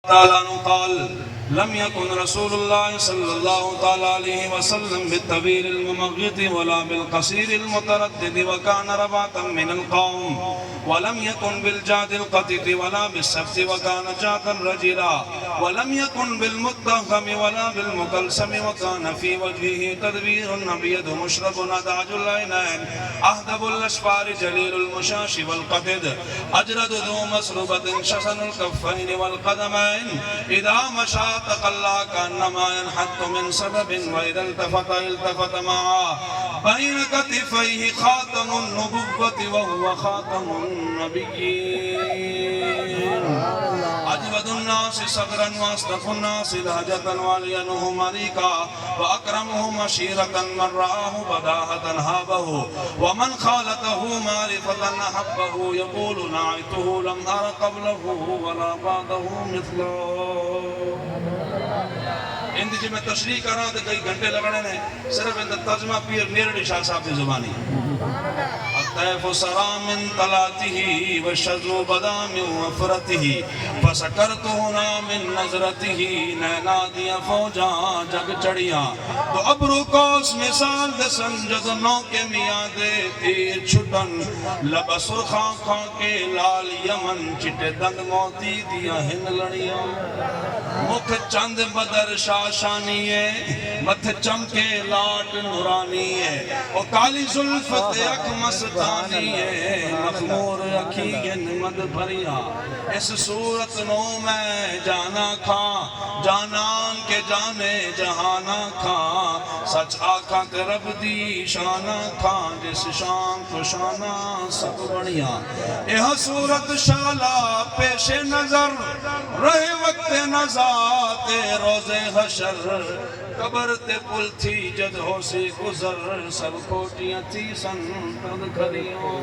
قال لم يكن رسول الله صلى الله عليه وسلم بالطويل الممغط ولا بالقصير المتردد وكان رباطا من القوم ولم يكن بالجاد القتت ولا بالسبت وكان جادا رجلا ولم يكن بالمتهم ولا بالمكلسم وكان في وجهه تدبير أبيض مشرب أدعج العينين أهدب الأشفار جليل المشاش والقدد أجرد ذو مسربة شسن الكفين والقدمين إذا مشى تقلى كأنما ينحت من سبب وإذا التفت معه بين كتفيه خاتم النبوة وهو خاتم النبيين أجود الناس صبرا وأصدق الناس لهجة والينهم مريكا وأكرمهم عشيرة من رآه بداهة هابه ومن خالته معرفة أحبه يقول نعيته لم أر قبله ولا بعده مثله। हिंदी में तशरीह करा तो कई घंटे लगने ने सिर्फ इन तर्जमा पीर मेरडी शाह साहब की जुबानी अतैफ सरामिन तलातिही व शज़ु बदामि वफरतिही फसकरतुना मिन नज़रतिही नैना दिया फौजा जग चढ़िया तो अब्रू कोस मिसाल दे संजद नौ के मियाँ दे तीर छुटन लब सुरखा खा के लाल यमन चिटे दंद मोती दिया हिंद लड़िया मुख चंद बदर शाशानी है मथ चमके लाट नूरानी है और काली जुल्फत अख मस्तानी है नखमोर अखियन मद भरिया इस सूरत नो मैं जाना खा जानान के जाने जहाना खा सच आखा ते रब दी शाना खा जिस शान तो शाना सब बढ़िया यह सूरत शाला पेशे नजर रहे वक्त नजाते रोजे हशर कबर ते पुल थी जद हो से गुजर सब कोटियां थी संतद खरियों।